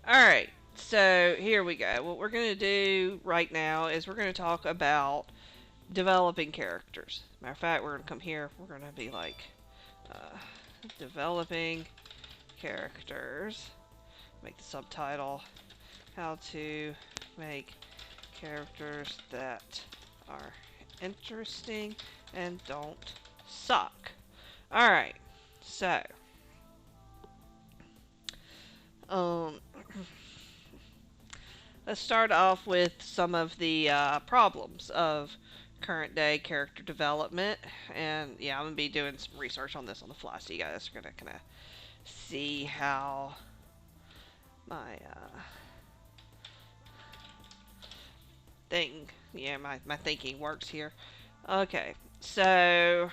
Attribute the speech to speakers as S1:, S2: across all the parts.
S1: Alright, so here we go. What we're going to do right now is we're going to talk about developing characters. Matter of fact, we're going to come here. We're going to be like, uh, developing characters. Make the subtitle, how to make characters that are interesting and don't suck. Alright, so, um, let's start off with some of the problems of current day character development. And yeah, I'm going to be doing some research on this on the fly, so you guys are going to kind of see how my thing, yeah, my thinking works here. Okay, so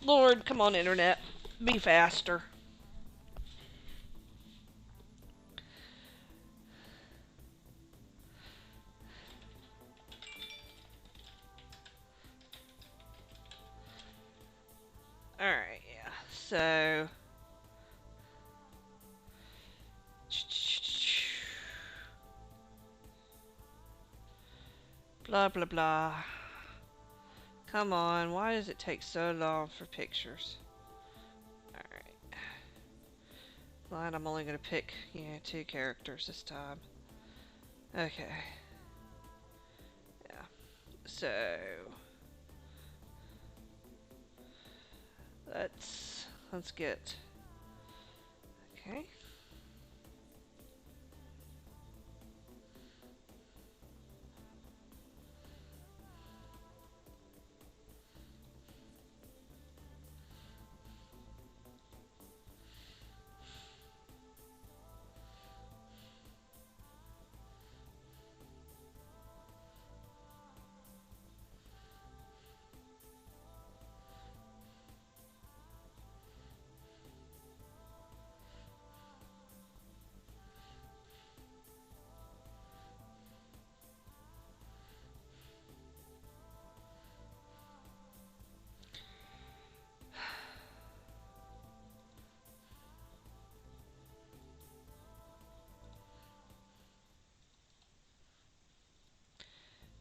S1: Lord, come on, internet, be faster. Alright, yeah, so blah blah blah. Come on, why does it take so long for pictures? Alright. Fine, I'm only gonna pick, yeah, 2 characters this time. Okay. Yeah. So let's get, okay.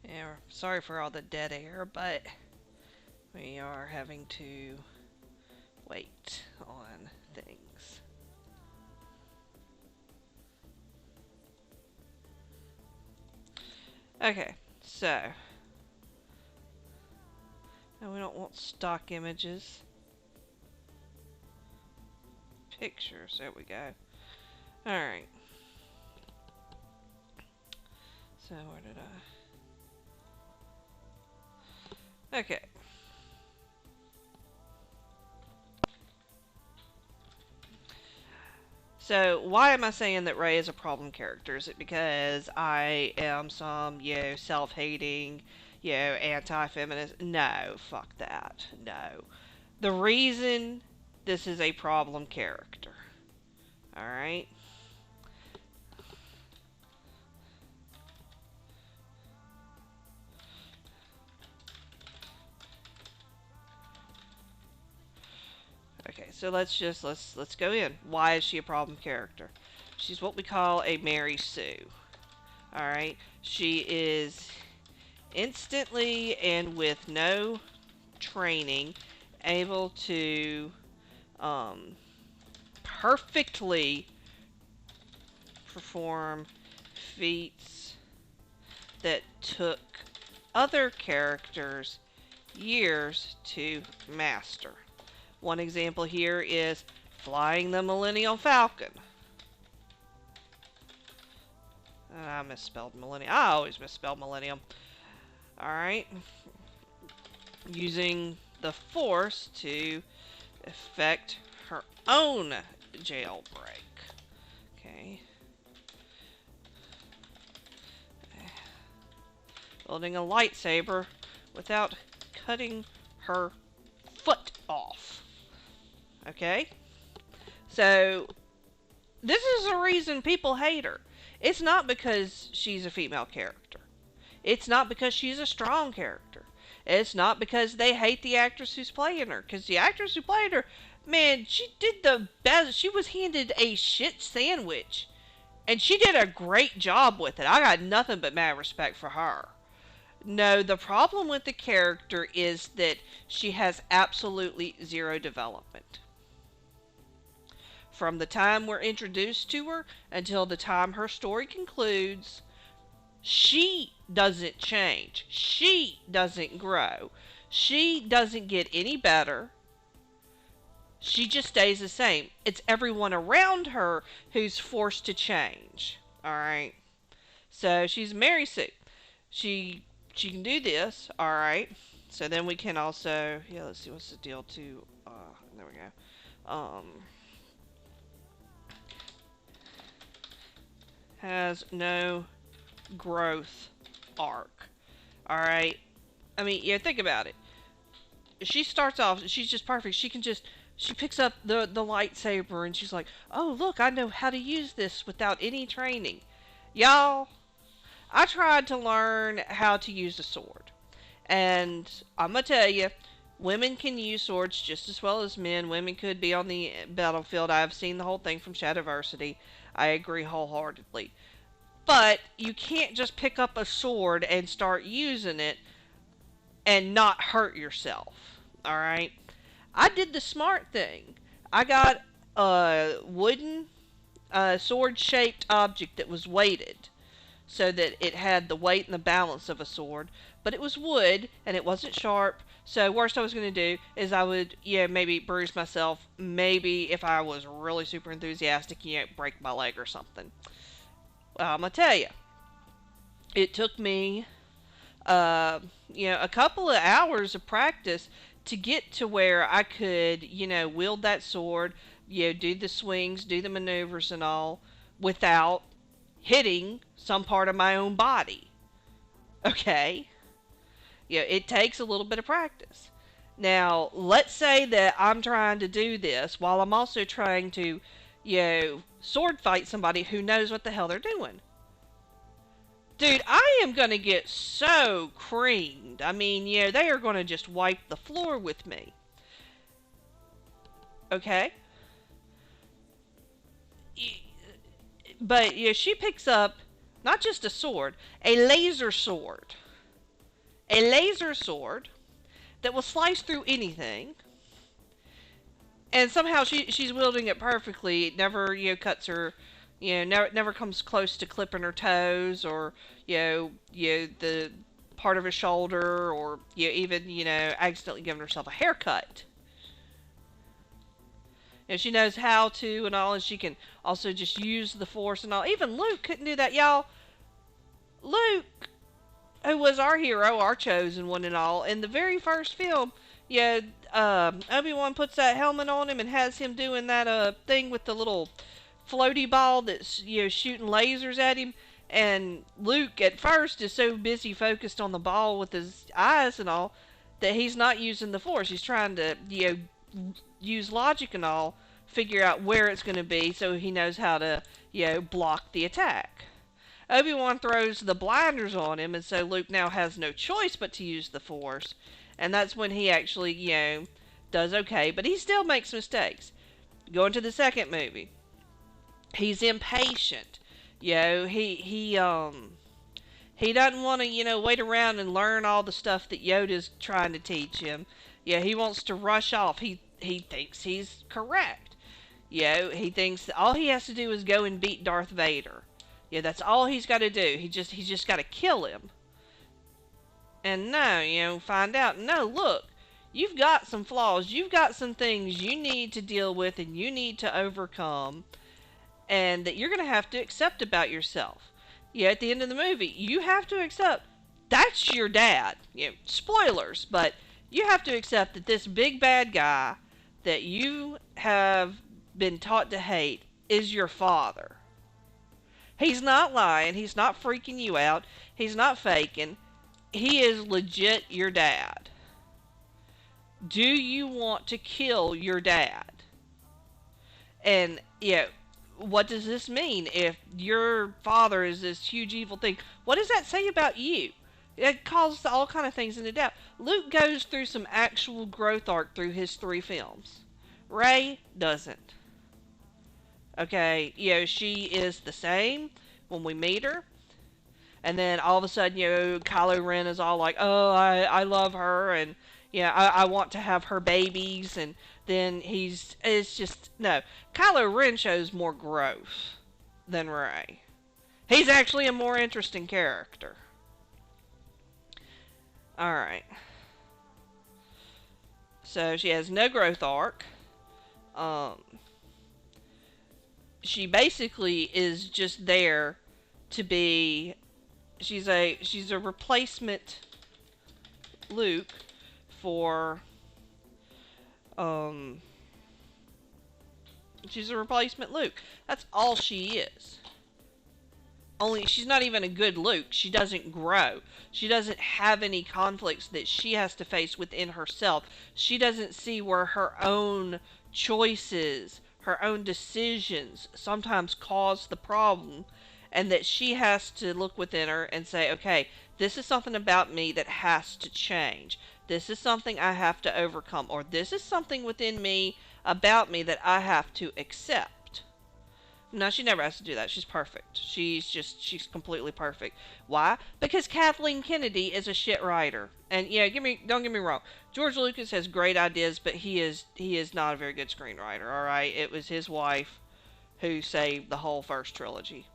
S1: Yeah, sorry for all the dead air, but we are having to wait on things. Okay, so now we don't want stock images. Pictures, there we go. Alright. So where did I... Okay. So why am I saying that Ray is a problem character? Is it because I am some, self-hating, anti-feminist? No, fuck that. No. The reason this is a problem character, alright? Okay, so let's go in. Why is she a problem character? She's what we call a Mary Sue. Alright? She is instantly and with no training able to perfectly perform feats that took other characters years to master. One example here is flying the Millennium Falcon. I misspelled Millennium. I always misspell Millennium. Alright. Using the Force to effect her own jailbreak. Okay. Building a lightsaber without cutting her foot off. Okay? So, this is the reason people hate her. It's not because she's a female character. It's not because she's a strong character. It's not because they hate the actress who's playing her, because the actress who played her, man, she did the best. She was handed a shit sandwich, and she did a great job with it. I got nothing but mad respect for her. No, the problem with the character is that she has absolutely zero development. From the time we're introduced to her until the time her story concludes, she doesn't change. She doesn't grow. She doesn't get any better. She just stays the same. It's everyone around her who's forced to change. Alright? So she's Mary Sue. She can do this. Alright. So then we can also, yeah, let's see what's the deal too. There we go. Has no growth arc. Alright? I mean, yeah, think about it. She starts off, she's just perfect. She picks up the lightsaber and she's like, oh, look, I know how to use this without any training. Y'all, I tried to learn how to use a sword. And I'm going to tell you, women can use swords just as well as men. Women could be on the battlefield. I've seen the whole thing from Shadowversity. I agree wholeheartedly. But you can't just pick up a sword and start using it and not hurt yourself. Alright? I did the smart thing. I got a wooden sword-shaped object that was weighted so that it had the weight and the balance of a sword. But it was wood, and it wasn't sharp. So worst I was going to do is I would, maybe bruise myself. Maybe if I was really super enthusiastic, break my leg or something. I'm going to tell you, it took me, a couple of hours of practice to get to where I could, wield that sword, do the swings, do the maneuvers and all, without hitting some part of my own body. Okay? It takes a little bit of practice. Now, let's say that I'm trying to do this while I'm also trying to, sword fight somebody who knows what the hell they're doing. Dude, I am going to get so creamed. I mean, they are going to just wipe the floor with me. Okay? But, she picks up not just a sword, a laser sword. A laser sword that will slice through anything. And somehow she's wielding it perfectly. It never, cuts her, never comes close to clipping her toes or, the part of her shoulder or, even, accidentally giving herself a haircut. She knows how to and all, and she can also just use the force and all. Even Luke couldn't do that, y'all. Luke, who was our hero, our chosen one and all, in the very first film, Obi-Wan puts that helmet on him and has him doing that thing with the little floaty ball that's shooting lasers at him, and Luke at first is so busy focused on the ball with his eyes and all that he's not using the force. He's trying to use logic and all, figure out where it's going to be so he knows how to block the attack. Obi-Wan throws the blinders on him, and so Luke now has no choice but to use the force. And that's when he actually, does okay. But he still makes mistakes. Going to the second movie. He's impatient. He doesn't want to, wait around and learn all the stuff that Yoda's trying to teach him. He wants to rush off. He thinks he's correct. He thinks all he has to do is go and beat Darth Vader. That's all he's got to do. He's just got to kill him. And no, find out, no, look, you've got some flaws. You've got some things you need to deal with and you need to overcome. And that you're going to have to accept about yourself. At the end of the movie, you have to accept that's your dad. Spoilers, but you have to accept that this big bad guy that you have been taught to hate is your father. He's not lying. He's not freaking you out. He's not faking. He is legit your dad. Do you want to kill your dad? And, what does this mean? If your father is this huge evil thing, what does that say about you? It causes all kind of things into doubt. Luke goes through some actual growth arc through his 3 films. Rey doesn't. Okay, she is the same when we meet her. And then all of a sudden, Kylo Ren is all like, oh, I love her, and, I want to have her babies, and then it's just, no. Kylo Ren shows more growth than Rey. He's actually a more interesting character. Alright. So she has no growth arc. She basically is just there to be. She's a replacement Luke for. She's a replacement Luke. That's all she is. Only she's not even a good Luke. She doesn't grow. She doesn't have any conflicts that she has to face within herself. She doesn't see where her own choices, her own decisions sometimes cause the problem, and that she has to look within her and say, okay, this is something about me that has to change. This is something I have to overcome, or this is something within me about me that I have to accept. No, she never has to do that. She's perfect. She's completely perfect. Why? Because Kathleen Kennedy is a shit writer. And don't get me wrong. George Lucas has great ideas, but he is not a very good screenwriter. All right, it was his wife who saved the whole first trilogy.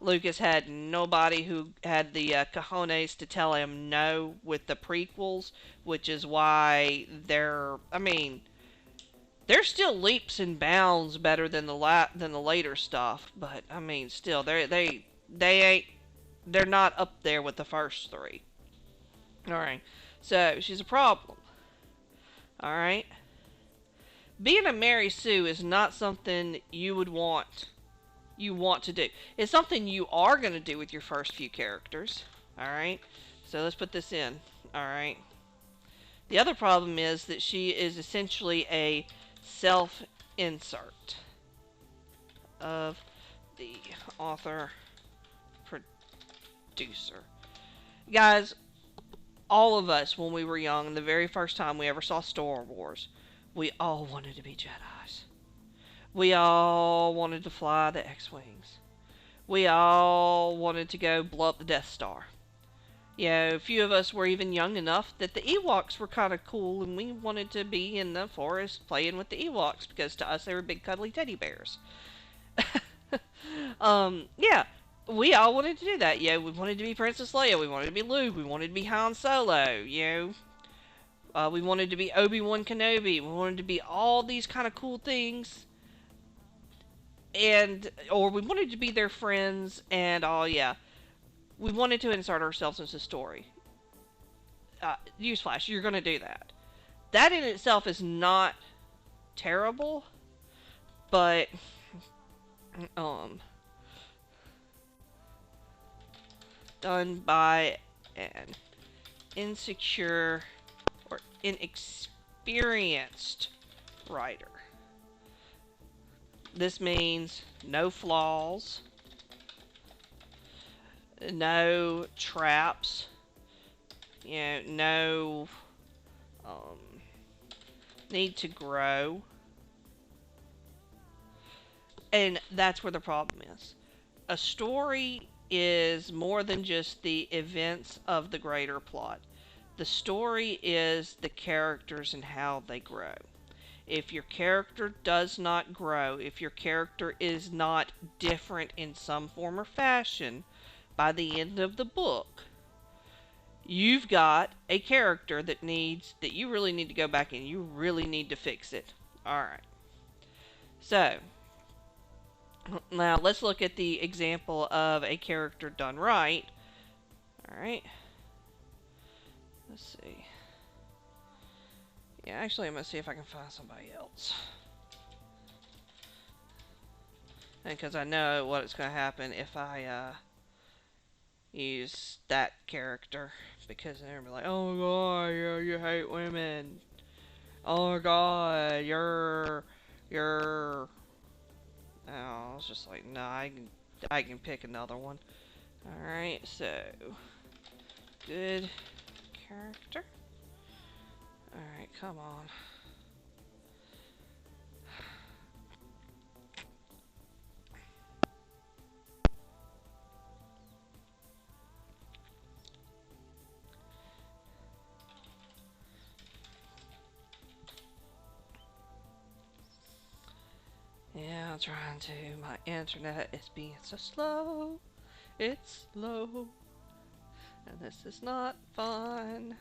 S1: Lucas had nobody who had the cojones to tell him no with the prequels, which is why they're still leaps and bounds better than the later stuff, but still they ain't, they're not up there with the first 3. All right, so she's a problem. All right, being a Mary Sue is not something you want to do. It's something you are going to do with your first few characters. All right, so let's put this in. All right. The other problem is that she is essentially a self-insert of the author producer. Guys, all of us when we were young, the very first time we ever saw Star Wars, we all wanted to be Jedis. We all wanted to fly the X-Wings. We all wanted to go blow up the Death Star. A few of us were even young enough that the Ewoks were kind of cool, and we wanted to be in the forest playing with the Ewoks, because to us they were big cuddly teddy bears. We all wanted to do that. We wanted to be Princess Leia, we wanted to be Luke, we wanted to be Han Solo, we wanted to be Obi-Wan Kenobi, we wanted to be all these kind of cool things, or we wanted to be their friends, and we wanted to insert ourselves into the story. Newsflash, you're going to do that. That in itself is not terrible, but done by an insecure or inexperienced writer. This means no flaws, no traps, no need to grow. And that's where the problem is. A story is more than just the events of the greater plot. The story is the characters and how they grow. If your character does not grow, if your character is not different in some form or fashion, by the end of the book, you've got a character that you really need to go back and you really need to fix it. Alright. So, now let's look at the example of a character done right. Alright. Let's see. Yeah, actually I'm going to see if I can find somebody else. Because I know what's going to happen if I use that character. Because they're going to be like, oh my god, you hate women. Oh my god, you're... Oh, it's just like, nah, I can pick another one. Alright, so... good character. Alright, come on. Yeah, I'm trying to. My internet is being so slow. It's slow. And this is not fun.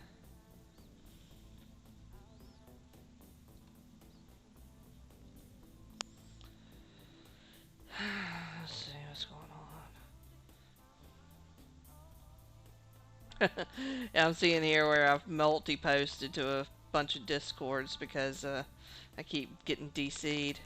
S1: Let's see what's going on. Yeah, I'm seeing here where I've multi-posted to a bunch of discords because I keep getting DC'd.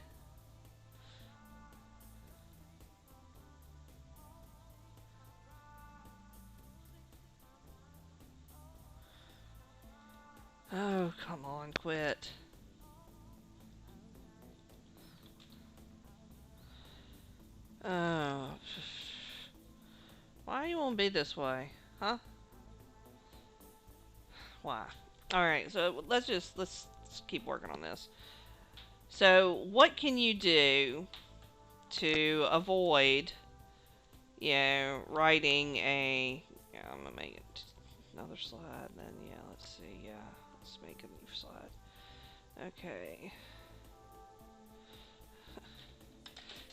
S1: Oh, come on, quit. Oh, why you won't be this way, huh? Why? All right, so let's keep working on this. So, what can you do to avoid, writing a? Yeah, I'm gonna make it another slide. Then yeah, let's see. Yeah, let's make a new slide. Okay.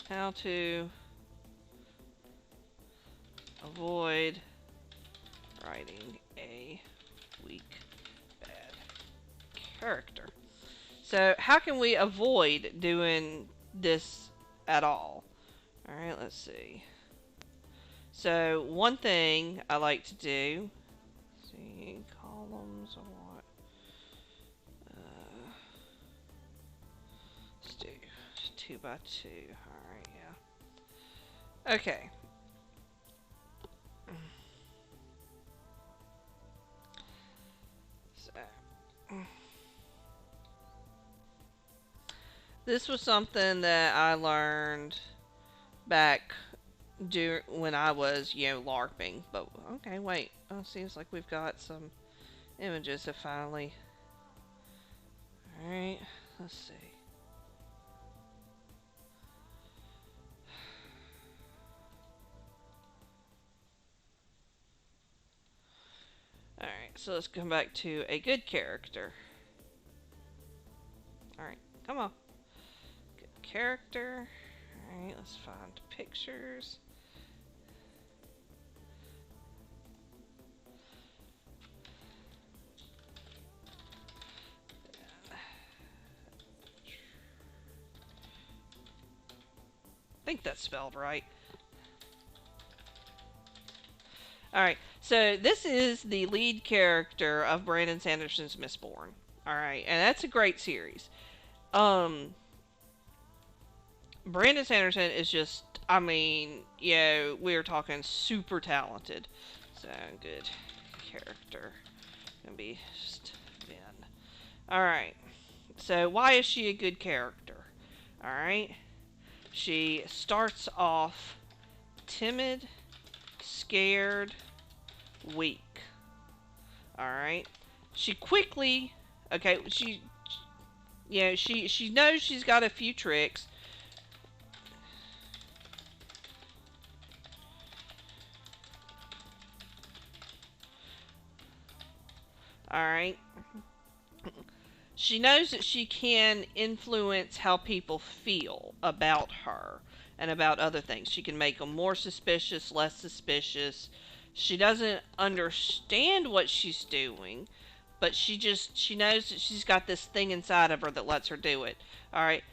S1: How to avoid writing a weak, bad character. So, how can we avoid doing this at all? Alright, let's see. So, one thing I like to do, let's see, columns or what? Let's do 2 by 2. Alright, yeah. Okay. So, this was something that I learned back when I was, LARPing. But, okay, wait. Oh, seems like we've got some images that finally. Alright, let's see. Alright, so let's come back to a good character. Alright, come on. Good character. Alright, let's find pictures. I think that's spelled right. Alright, so this is the lead character of Brandon Sanderson's Mistborn. Alright, and that's a great series. Brandon Sanderson is just, I mean, we're talking super talented. So, good character. Gonna be just Ben. Alright, so why is she a good character? Alright, she starts off timid, scared, weak. Alright, she quickly, okay, she knows she's got a few tricks. Alright. She knows that she can influence how people feel about her and about other things. She can make them more suspicious, less suspicious. She doesn't understand what she's doing, but she knows that she's got this thing inside of her that lets her do it. All right,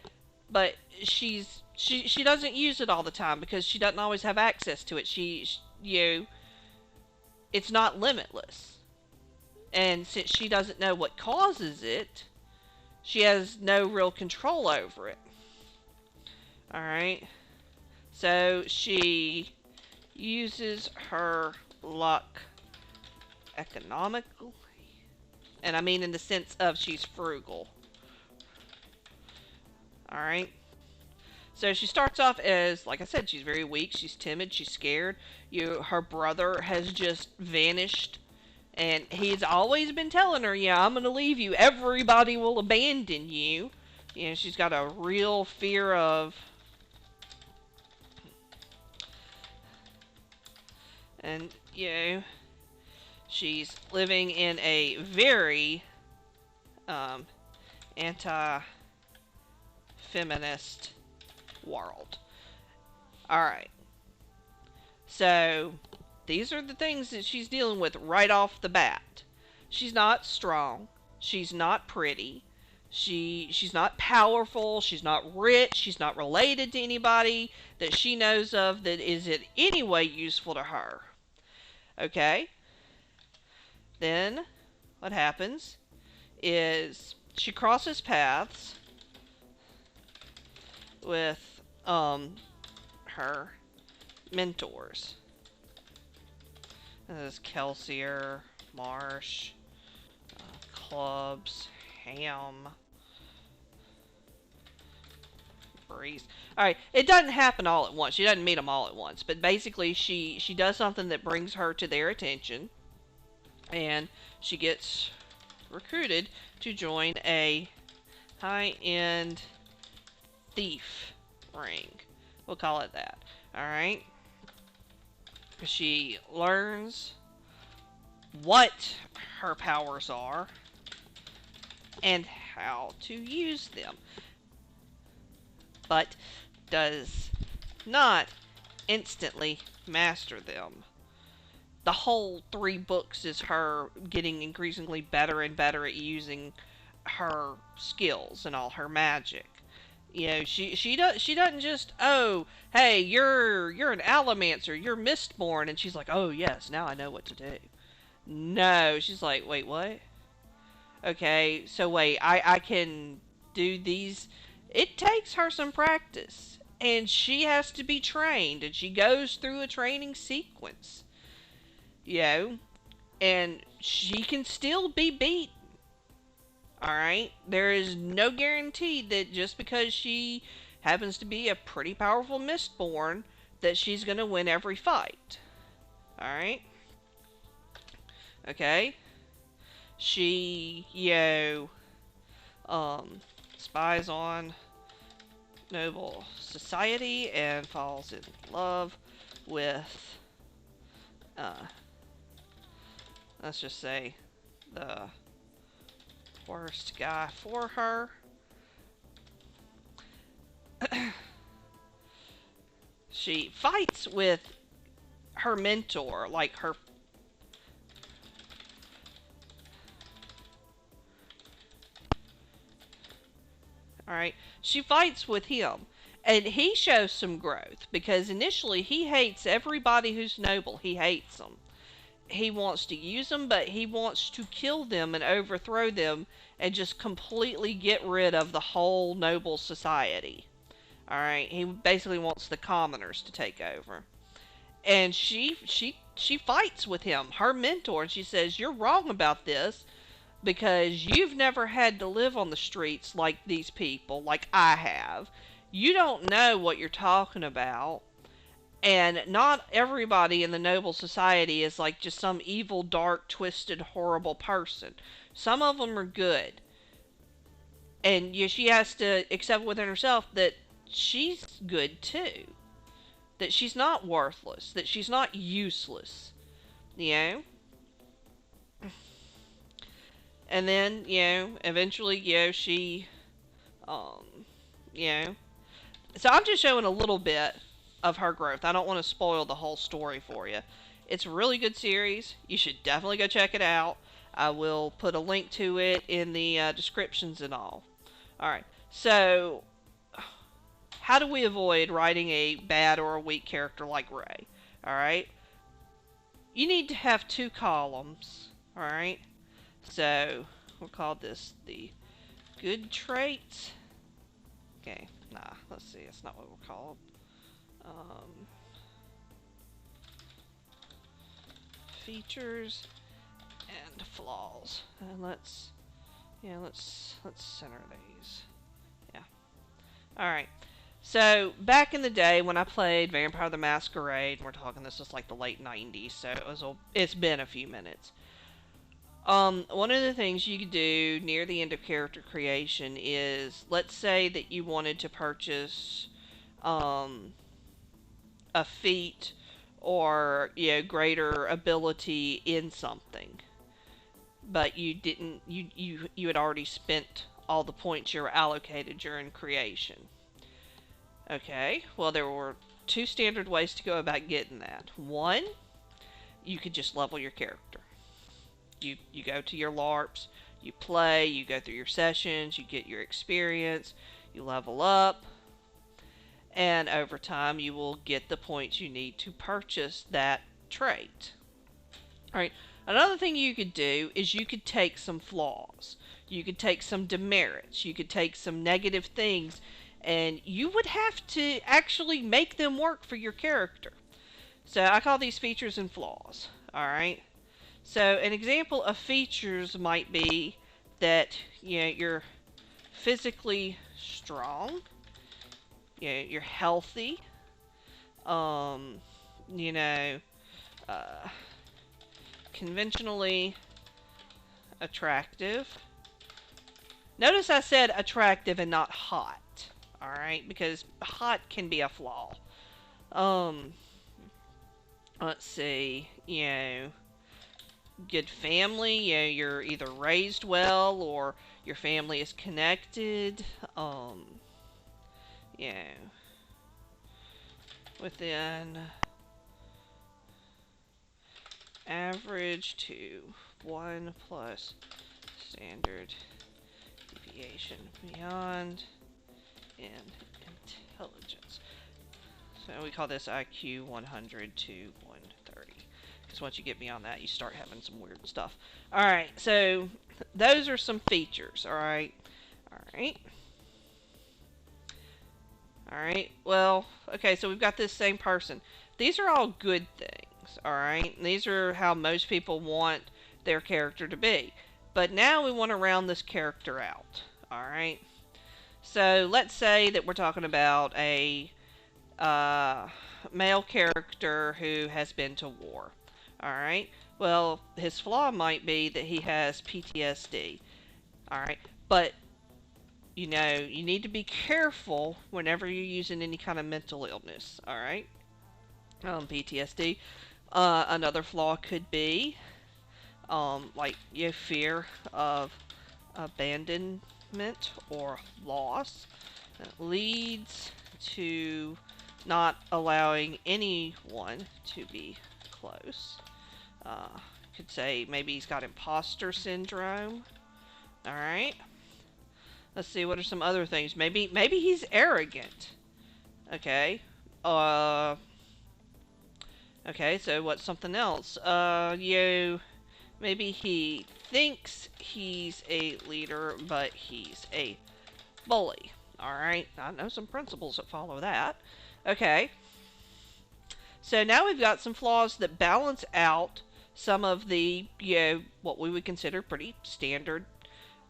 S1: but she doesn't use it all the time because she doesn't always have access to it. It's not limitless. And since she doesn't know what causes it, she has no real control over it. Alright? So she uses her luck economically. And I mean in the sense of she's frugal. Alright? So she starts off as, like I said, she's very weak, she's timid, she's scared. Her brother has just vanished And he's always been telling her, yeah, I'm going to leave you. Everybody will abandon you. You know, she's got a real fear of... And, you know, she's living in a very anti-feminist world. Alright. So, these are the things that she's dealing with right off the bat. She's not strong. She's not pretty. She's not powerful. She's not rich. She's not related to anybody that she knows of that is in any way useful to her. Okay? Then, what happens is she crosses paths with her mentors. This is Kelsier, Marsh, Clubs, Ham, Breeze. Alright, it doesn't happen all at once. She doesn't meet them all at once. But basically, she does something that brings her to their attention. And she gets recruited to join a high-end thief ring. We'll call it that. Alright? She learns what her powers are and how to use them, but does not instantly master them. The whole 3 books is her getting increasingly better and better at using her skills and all her magic. You know, she doesn't just, oh, hey, you're an Allomancer, you're Mistborn, and she's like, oh yes, now I know what to do. No, she's like, wait, what? Okay, so wait, I can do these. It takes her some practice, and she has to be trained, and she goes through a training sequence. You know, and she can still be beat. Alright? There is no guarantee that just because she happens to be a pretty powerful Mistborn that she's going to win every fight. Alright? Okay? She, you know, spies on noble society and falls in love with, let's just say, the worst guy for her. She fights with her mentor, like her... Alright, she fights with him. And he shows some growth, because initially he hates everybody who's noble. He hates them. He wants to use them, but he wants to kill them and overthrow them and just completely get rid of the whole noble society. Alright, he basically wants the commoners to take over. And she fights with him, her mentor, and she says, you're wrong about this because you've never had to live on the streets like these people, like I have. You don't know what you're talking about. And not everybody in the noble society is like just some evil, dark, twisted, horrible person. Some of them are good. And she has to accept within herself that she's good too. That she's not worthless. That she's not useless. You know? And then, you know, eventually, you know, she, you know. So I'm just showing a little bit of her growth. I don't want to spoil the whole story for you. It's a really good series. You should definitely go check it out. I will put a link to it in the descriptions and all. Alright, so how do we avoid writing a bad or a weak character like Ray? Alright, you need to have 2 columns. Alright, so we'll call this the good traits. Okay, nah, let's see, that's not what we'll call it. Features and flaws, and let's center these. Yeah. All right. So back in the day when I played Vampire the Masquerade, we're talking this was like the late '90s, so it's been a few minutes. One of the things you could do near the end of character creation is, let's say that you wanted to purchase um, a feat or greater ability in something, but you didn't. You had already spent all the points you were allocated during creation. Okay, well there were two standard ways to go about getting that. One, you could just level your character. You go to your LARPs, you play, you go through your sessions, you get your experience, you level up, and over time you will get the points you need to purchase that trait. Alright, another thing you could do is you could take some flaws. You could take some demerits. You could take some negative things, and you would have to actually make them work for your character. So I call these features and flaws. Alright? So an example of features might be that you're physically strong, you're healthy, um, you know, uh, conventionally attractive. Notice I said attractive and not hot, alright? Because hot can be a flaw. Um, let's see, good family, you're either raised well or your family is connected, you know, within average to 1 plus standard deviation beyond in intelligence. So we call this IQ 100 to 130. Because once you get beyond that, you start having some weird stuff. Alright, so those are some features, alright? Alright. Alright, well, okay, so we've got this same person. These are all good things, alright? These are how most people want their character to be. But now we want to round this character out, alright? So let's say that we're talking about a male character who has been to war. Alright? Well, his flaw might be that he has PTSD. Alright? But, you need to be careful whenever you're using any kind of mental illness. Alright? PTSD. Another flaw could be, like, fear of abandonment or loss. That leads to not allowing anyone to be close. Could say maybe he's got imposter syndrome. Alright. Let's see, what are some other things? Maybe he's arrogant. Okay. Okay, so what's something else? Maybe he thinks he's a leader, but he's a bully. Alright, I know some principles that follow that. Okay. So now we've got some flaws that balance out some of the, what we would consider pretty standard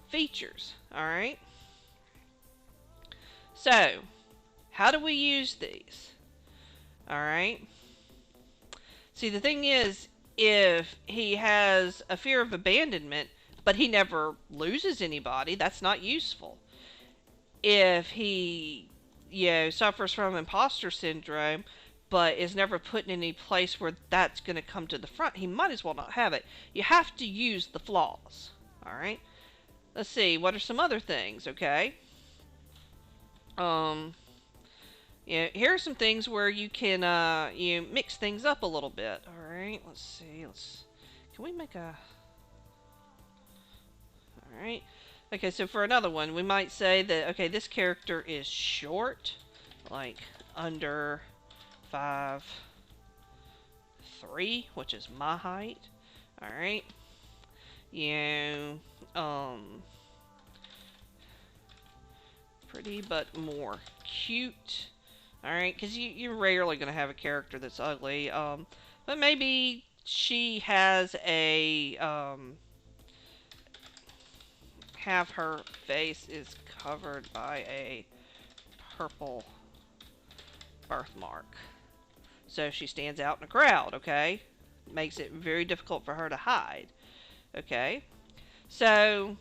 S1: features. Alright. So, how do we use these? Alright. See, the thing is, if he has a fear of abandonment, but he never loses anybody, that's not useful. If he, suffers from imposter syndrome, but is never put in any place where that's going to come to the front, he might as well not have it. You have to use the flaws. Alright? Let's see, what are some other things, okay? Here are some things where you can, mix things up a little bit. Alright, let's see, can we make a... Alright. Okay, so for another one, we might say that, okay, this character is short, like, under 5'3", which is my height. Alright. Pretty but more cute. Alright, because you're rarely going to have a character that's ugly. But maybe she has a, half her face is covered by a purple birthmark. So she stands out in a crowd, okay? Makes it very difficult for her to hide. Okay, so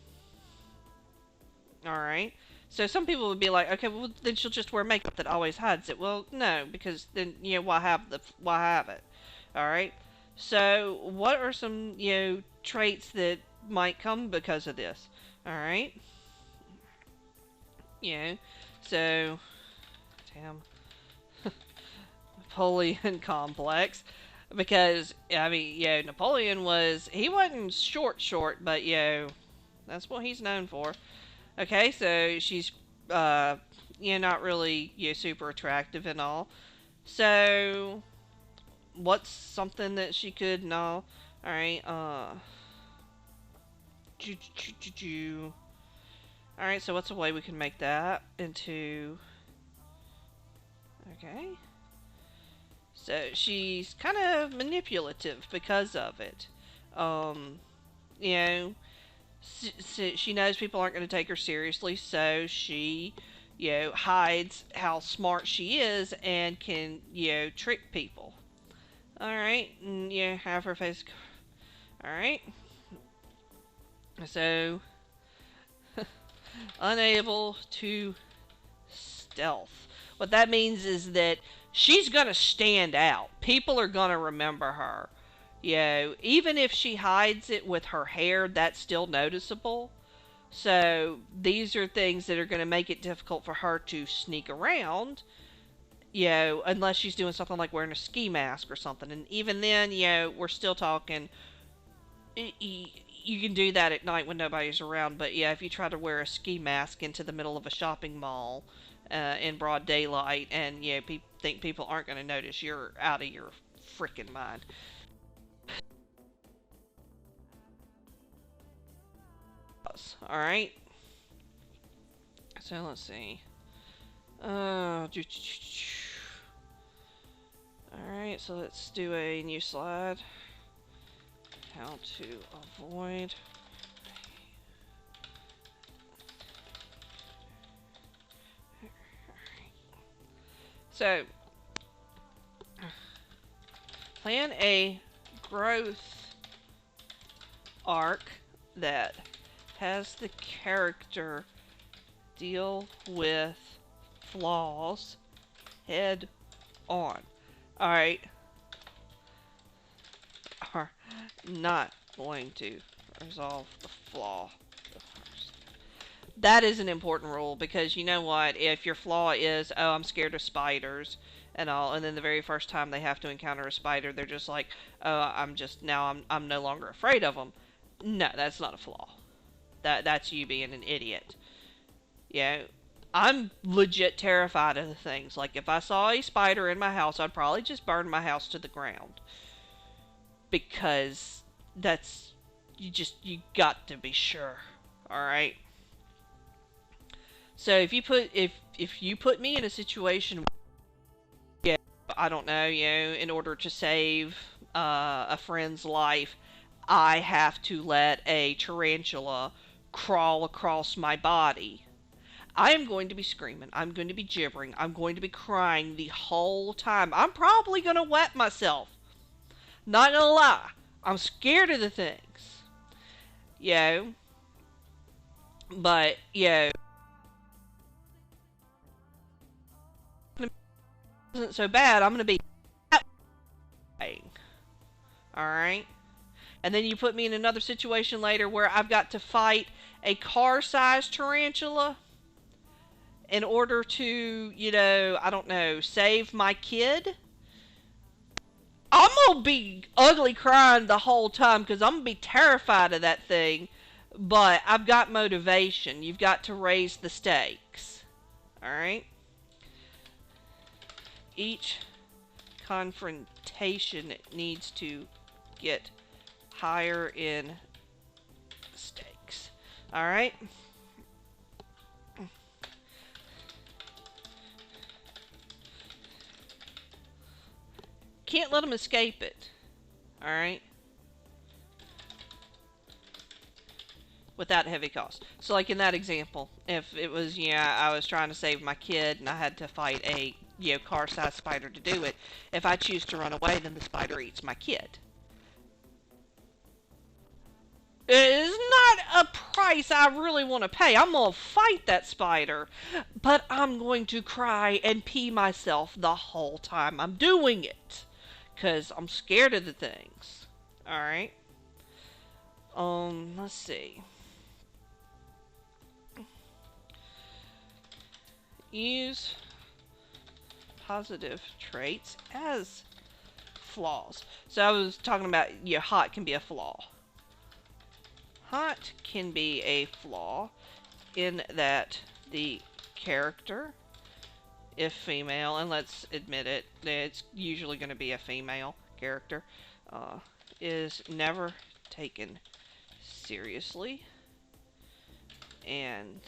S1: all right. So some people would be like, okay, well then she'll just wear makeup that always hides it. Well, no, because then why have it? All right. So what are some traits that might come because of this? All right. You know, so damn Napoleon complex because I mean, Napoleon he wasn't short, but that's what he's known for. Okay, so she's not really super attractive and all. So what's something that she could know? All right, all right. So what's a way we can make that into? Okay. So she's kind of manipulative because of it. Um, you know, she knows people aren't going to take her seriously, so she, hides how smart she is and can, trick people. All right, and have her face. All right, so unable to stealth. What that means is that she's gonna stand out. People are gonna remember her. Even if she hides it with her hair, that's still noticeable. So these are things that are going to make it difficult for her to sneak around, unless she's doing something like wearing a ski mask or something. And even then, we're still talking. You can do that at night when nobody's around, but yeah, if you try to wear a ski mask into the middle of a shopping mall in broad daylight, and think people aren't going to notice, you're out of your freaking mind. All right. So let's see. Alright, so let's do a new slide. How to avoid. So, plan a growth arc that has the character deal with flaws head on. Alright. Are not going to resolve the flaw first. That is an important rule because you know what? If your flaw is, oh, I'm scared of spiders and all, and then the very first time they have to encounter a spider, they're just like, oh, I'm no longer afraid of them. No, that's not a flaw. That's you being an idiot. I'm legit terrified of the things. Like, if I saw a spider in my house, I'd probably just burn my house to the ground. Because you got to be sure. Alright? So if you put me in a situation, I don't know, in order to save a friend's life, I have to let a tarantula crawl across my body. I am going to be screaming. I'm going to be gibbering. I'm going to be crying the whole time. I'm probably going to wet myself. Not gonna lie. I'm scared of the things. But, isn't so bad. I'm going to be alright? And then you put me in another situation later where I've got to fight a car-sized tarantula in order to, I don't know, save my kid. I'm gonna be ugly crying the whole time because I'm gonna be terrified of that thing. But I've got motivation. You've got to raise the stakes. Alright? Each confrontation needs to get higher in stakes. Alright? Can't let them escape it. Alright? Without heavy cost. So like in that example, if it was, I was trying to save my kid and I had to fight a, car-sized spider to do it, if I choose to run away, then the spider eats my kid. price I really want to pay. I'm going to fight that spider, but I'm going to cry and pee myself the whole time I'm doing it, because I'm scared of the things. Alright? Let's see. Use positive traits as flaws. So I was talking about, yeah, hot can be a flaw. Hot can be a flaw in that the character, if female, and let's admit it, it's usually going to be a female character, is never taken seriously, and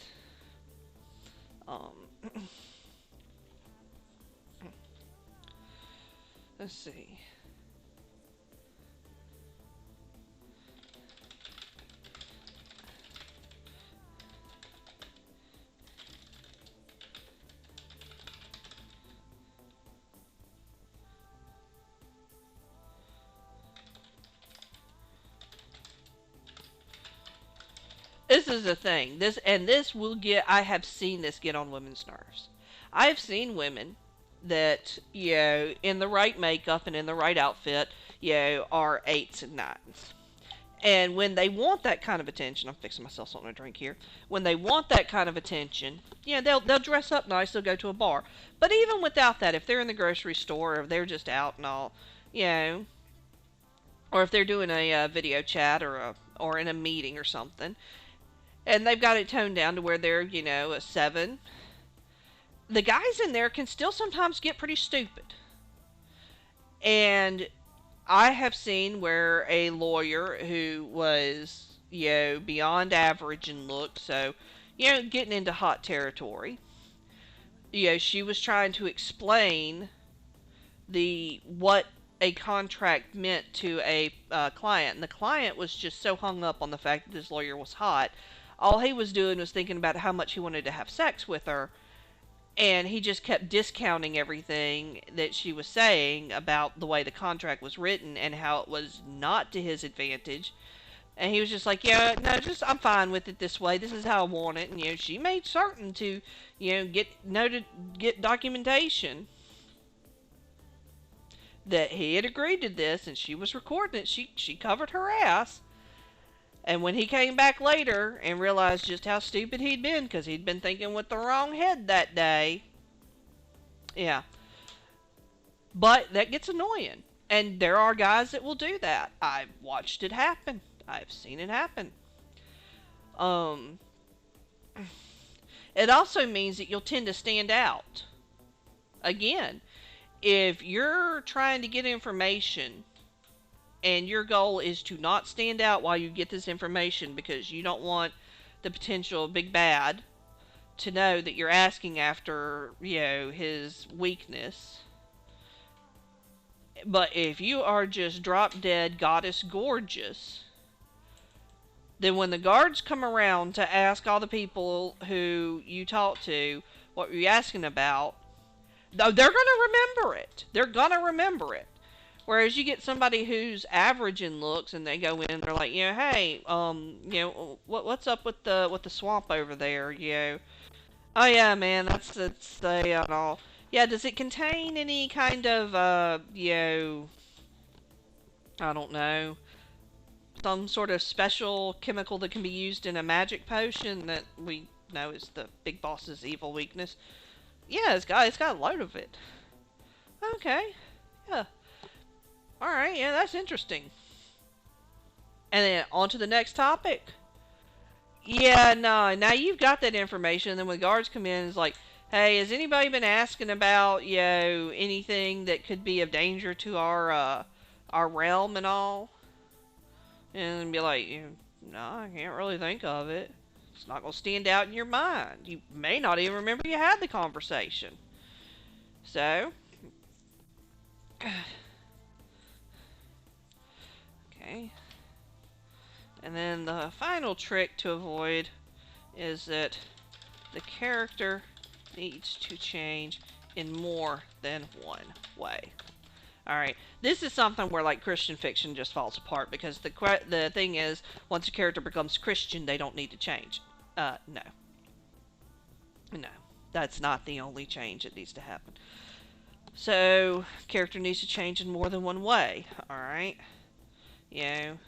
S1: let's see. This is the thing. This will get. I have seen this get on women's nerves. I've seen women that, in the right makeup and in the right outfit, are 8s and 9s. And when they want that kind of attention, I'm fixing myself something to drink here. When they want that kind of attention, they'll dress up nice. They'll go to a bar. But even without that, if they're in the grocery store or if they're just out and all, or if they're doing a video chat or in a meeting or something, and they've got it toned down to where they're, a 7, the guys in there can still sometimes get pretty stupid. And I have seen where a lawyer who was, beyond average in look, so, getting into hot territory, she was trying to explain what a contract meant to a client, and the client was just so hung up on the fact that this lawyer was hot. All he was doing was thinking about how much he wanted to have sex with her, and he just kept discounting everything that she was saying about the way the contract was written and how it was not to his advantage. And he was just like, yeah, no, I'm fine with it this way. This is how I want it. And, she made certain to, get documentation that he had agreed to this, and she was recording it. She covered her ass. And when he came back later and realized just how stupid he'd been, because he'd been thinking with the wrong head that day, yeah. But that gets annoying. And there are guys that will do that. I've watched it happen. I've seen it happen. It also means that you'll tend to stand out. Again, if you're trying to get information and your goal is to not stand out while you get this information because you don't want the potential big bad to know that you're asking after, his weakness. But if you are just drop dead goddess gorgeous, then when the guards come around to ask all the people who you talk to what were you asking about, they're going to remember it. They're going to remember it. Whereas you get somebody who's average in looks, and they go in and they're like, hey, what's up with the swamp over there? Oh yeah, man, that's the and all. Yeah, does it contain any kind of I don't know, some sort of special chemical that can be used in a magic potion that we know is the big boss's evil weakness? Yeah, it's got a load of it. Okay, yeah. Alright, yeah, that's interesting. And then on to the next topic. Yeah, no, now you've got that information, and then when the guards come in, it's like, hey, has anybody been asking about, anything that could be of danger to our realm and all? And be like, no, I can't really think of it. It's not going to stand out in your mind. You may not even remember you had the conversation. So, okay. And then the final trick to avoid is that the character needs to change in more than one way. All right. This is something where like Christian fiction just falls apart because the thing is, once a character becomes Christian, they don't need to change. No, no, that's not the only change that needs to happen. So character needs to change in more than one way. All right. You know,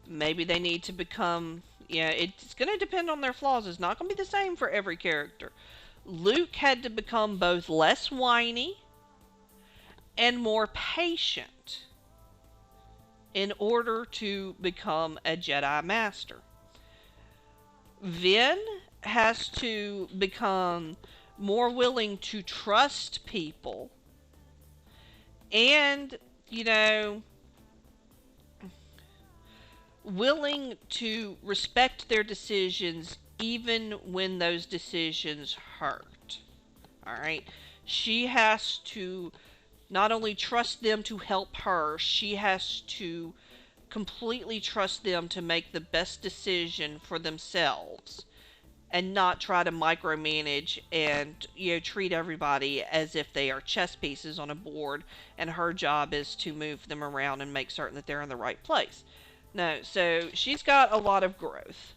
S1: maybe they need to become. Yeah, it's going to depend on their flaws. It's not going to be the same for every character. Luke had to become both less whiny and more patient in order to become a Jedi Master. Vin has to become more willing to trust people and, you know, willing to respect their decisions even when those decisions hurt. All right? She has to not only trust them to help her, she has to completely trust them to make the best decision for themselves and not try to micromanage and treat everybody as if they are chess pieces on a board and her job is to move them around and make certain that they're in the right place. No, so she's got a lot of growth.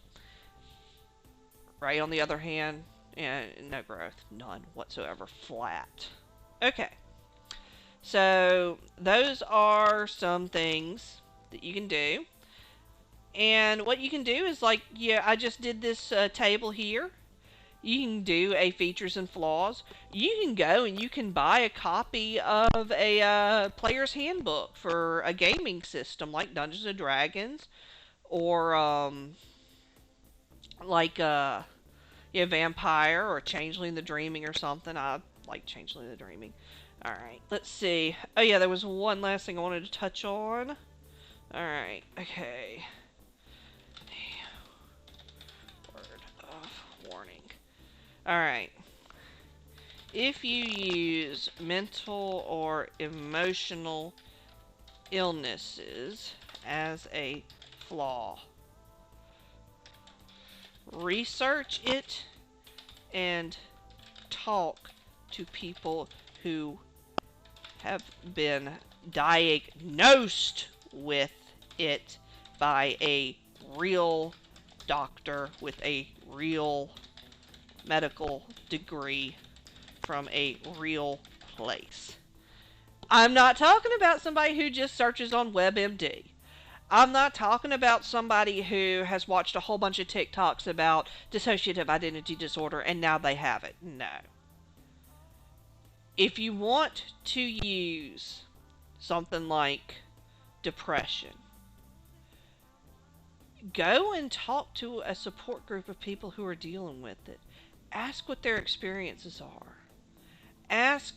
S1: Ray, on the other hand, no growth, none whatsoever, flat. Okay, so those are some things that you can do. And what you can do is like, yeah, I just did this table here. You can do a features and flaws. You can go and you can buy a copy of a player's handbook for a gaming system like Dungeons and Dragons or like Vampire or Changeling the Dreaming or something. I like Changeling the Dreaming. Alright, let's see. Oh yeah, there was one last thing I wanted to touch on. Alright, okay. Word of warning. Alright. If you use mental or emotional illnesses as a flaw, research it and talk to people who have been diagnosed with it by a real doctor with a real medical degree from a real place. I'm not talking about somebody who just searches on WebMD. I'm not talking about somebody who has watched a whole bunch of TikToks about dissociative identity disorder and now they have it. No. If you want to use something like depression, go and talk to a support group of people who are dealing with it. Ask what their experiences are. Ask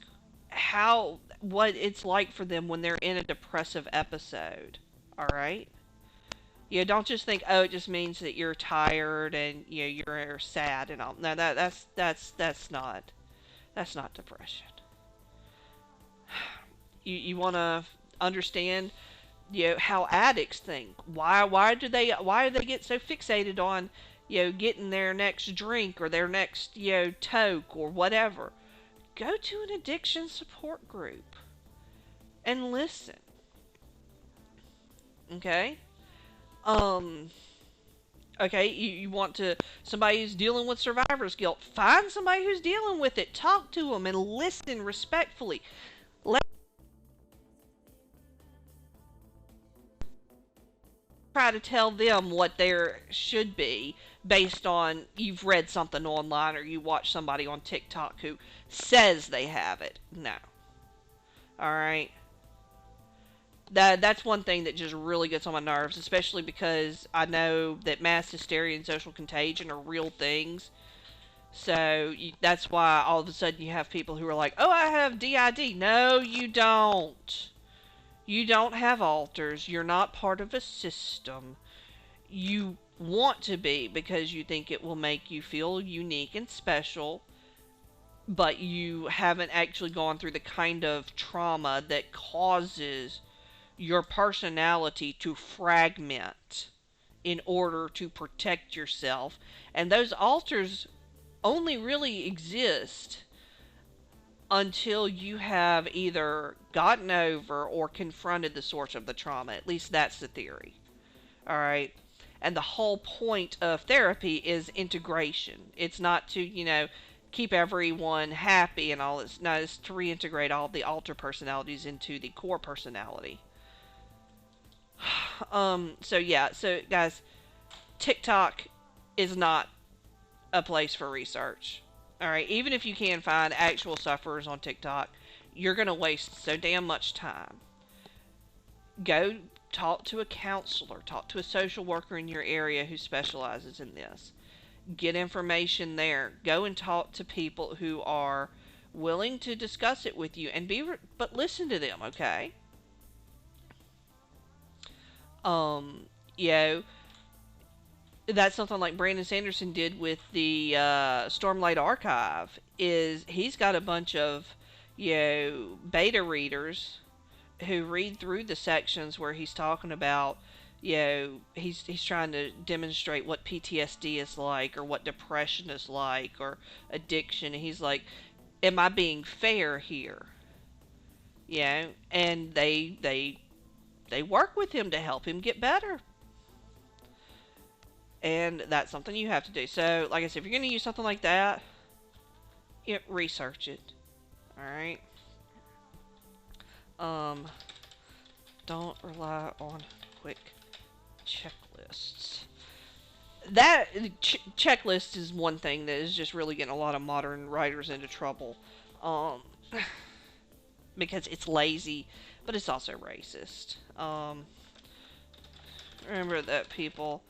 S1: what it's like for them when they're in a depressive episode. Alright? Don't just think, oh, it just means that you're tired and you're sad and all. No, that's not depression. You want to understand how addicts think. Why do they get so fixated on getting their next drink or their next toke or whatever. Go to an addiction support group and listen. Okay? Okay, you want to somebody who's dealing with survivor's guilt, find somebody who's dealing with it, talk to them and listen respectfully. Try to tell them what there should be based on you've read something online or you watch somebody on TikTok who says they have it. No. Alright? That's one thing that just really gets on my nerves, especially because I know that mass hysteria and social contagion are real things. So that's why all of a sudden you have people who are like, oh, I have DID. No, you don't. You don't have alters. You're not part of a system. You want to be because you think it will make you feel unique and special, but you haven't actually gone through the kind of trauma that causes your personality to fragment in order to protect yourself. And those alters only really exist until you have either gotten over or confronted the source of the trauma. At least that's the theory. All right. And the whole point of therapy is integration. It's not to, keep everyone happy and all this. No, it's to reintegrate all the alter personalities into the core personality. So yeah, so guys, TikTok is not a place for research. All right, even if you can find actual sufferers on TikTok, you're going to waste so damn much time. Go talk to a counselor, talk to a social worker in your area who specializes in this. Get information there. Go and talk to people who are willing to discuss it with you and but listen to them, okay? Um, you know, that's something like Brandon Sanderson did with the Stormlight Archive. Is he's got a bunch of beta readers who read through the sections where he's talking about he's trying to demonstrate what PTSD is like or what depression is like or addiction. And he's like, am I being fair here? And they work with him to help him get better. And that's something you have to do. So, like I said, if you're going to use something like that, research it. Alright? Don't rely on quick checklists. That checklist is one thing that is just really getting a lot of modern writers into trouble. Because it's lazy, but it's also racist. Remember that people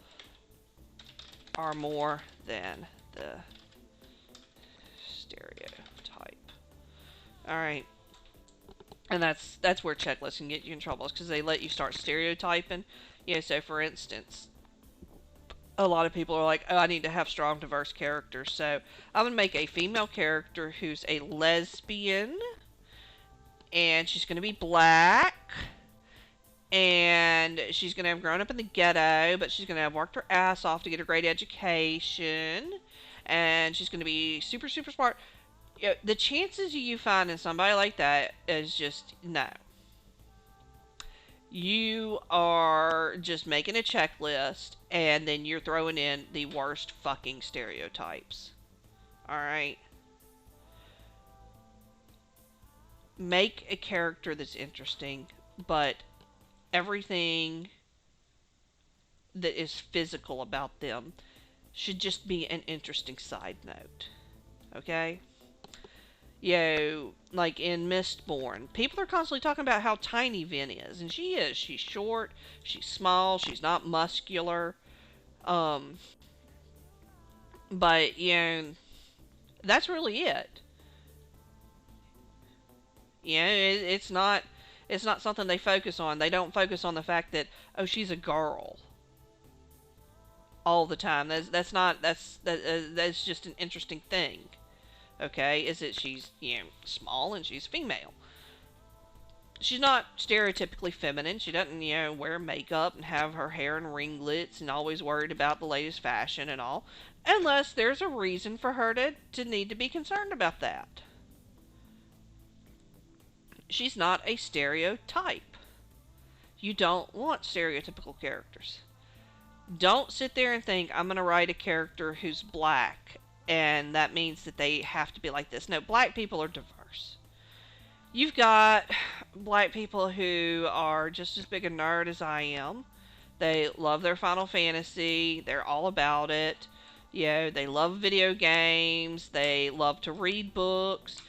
S1: are more than the stereotype. Alright. And that's where checklists can get you in trouble, because they let you start stereotyping. So for instance, a lot of people are like, oh, I need to have strong, diverse characters. So I'm going to make a female character who's a lesbian, and she's going to be black, and she's going to have grown up in the ghetto, but she's going to have worked her ass off to get a great education, and she's going to be super, super smart. The chances of you finding somebody like that is just no. You are just making a checklist, and then you're throwing in the worst fucking stereotypes. Alright? Make a character that's interesting, but everything that is physical about them should just be an interesting side note. Okay? Like in Mistborn, people are constantly talking about how tiny Vin is, and she is. She's short, she's small, she's not muscular. But, that's really it. It's not something they focus on. They don't focus on the fact that, oh, she's a girl all the time. That's just an interesting thing. Okay, is that she's, small and she's female. She's not stereotypically feminine. She doesn't, wear makeup and have her hair in ringlets and always worried about the latest fashion and all. Unless there's a reason for her to need to be concerned about that. She's not a stereotype. You don't want stereotypical characters. Don't sit there and think, I'm going to write a character who's black, and that means that they have to be like this. No, black people are diverse. You've got black people who are just as big a nerd as I am. They love their Final Fantasy. They're all about it. They love video games. They love to read books.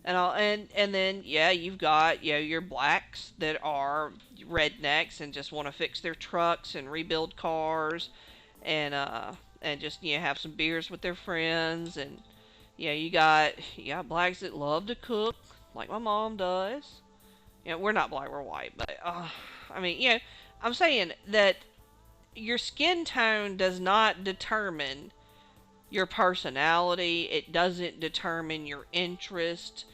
S1: And all, and then, you've got, your blacks that are rednecks and just want to fix their trucks and rebuild cars. And just, have some beers with their friends. And, you got blacks that love to cook, like my mom does. We're not black, we're white. But, I'm saying that your skin tone does not determine your personality. It doesn't determine your interest.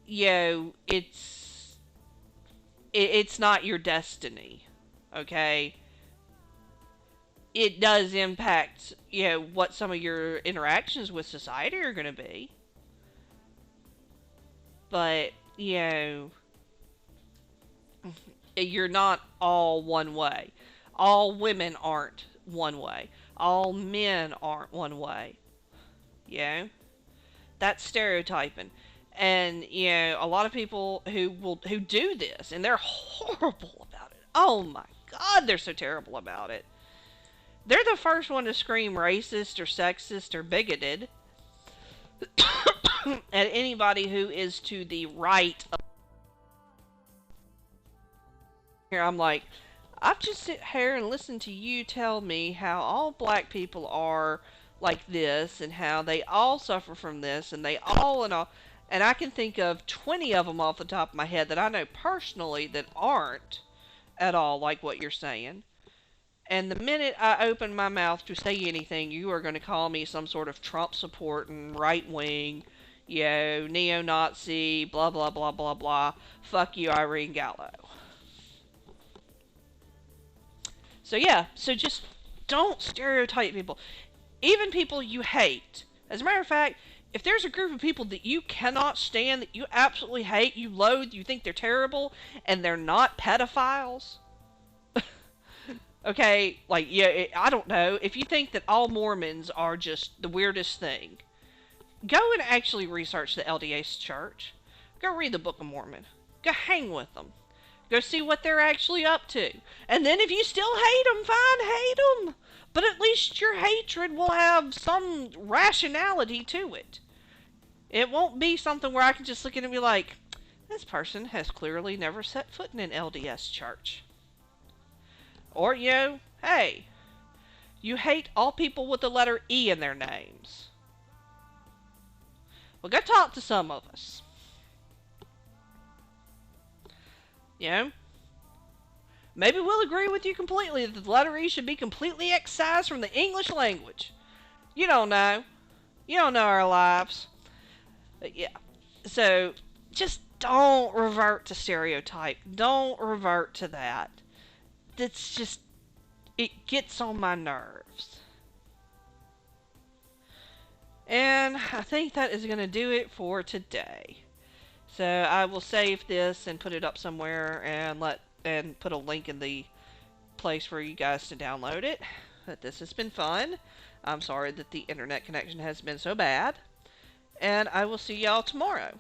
S1: It's not your destiny. Okay? It does impact, what some of your interactions with society are going to be. But, you're not all one way. All women aren't one way. All men aren't one way. You know? That's stereotyping. And, a lot of people who do this, and they're horrible about it. Oh my God, they're so terrible about it. They're the first one to scream racist or sexist or bigoted at anybody who is to the right of here. I'm like, I've just sit here and listened to you tell me how all black people are like this and how they all suffer from this and they all and all. And I can think of 20 of them off the top of my head that I know personally that aren't at all like what you're saying. And the minute I open my mouth to say anything, you are going to call me some sort of Trump supporting, right wing, neo-Nazi, blah, blah, blah, blah, blah. Fuck you, Irene Gallo. So yeah, so just don't stereotype people. Even people you hate. As a matter of fact, if there's a group of people that you cannot stand, that you absolutely hate, you loathe, you think they're terrible, and they're not pedophiles, okay, like, I don't know, if you think that all Mormons are just the weirdest thing, go and actually research the LDS Church. Go read the Book of Mormon. Go hang with them. Go see what they're actually up to. And then if you still hate them, fine, hate them. But at least your hatred will have some rationality to it. It won't be something where I can just look at it and be like, this person has clearly never set foot in an LDS church. Or, hey, you hate all people with the letter E in their names. Well, go talk to some of us. Maybe we'll agree with you completely that the letter E should be completely excised from the English language. You don't know. You don't know our lives. But yeah. So, just don't revert to stereotype. Don't revert to that. That's just, it gets on my nerves. And I think that is going to do it for today. So I will save this and put it up somewhere and put a link in the place for you guys to download it. But this has been fun. I'm sorry that the internet connection has been so bad. And I will see y'all tomorrow.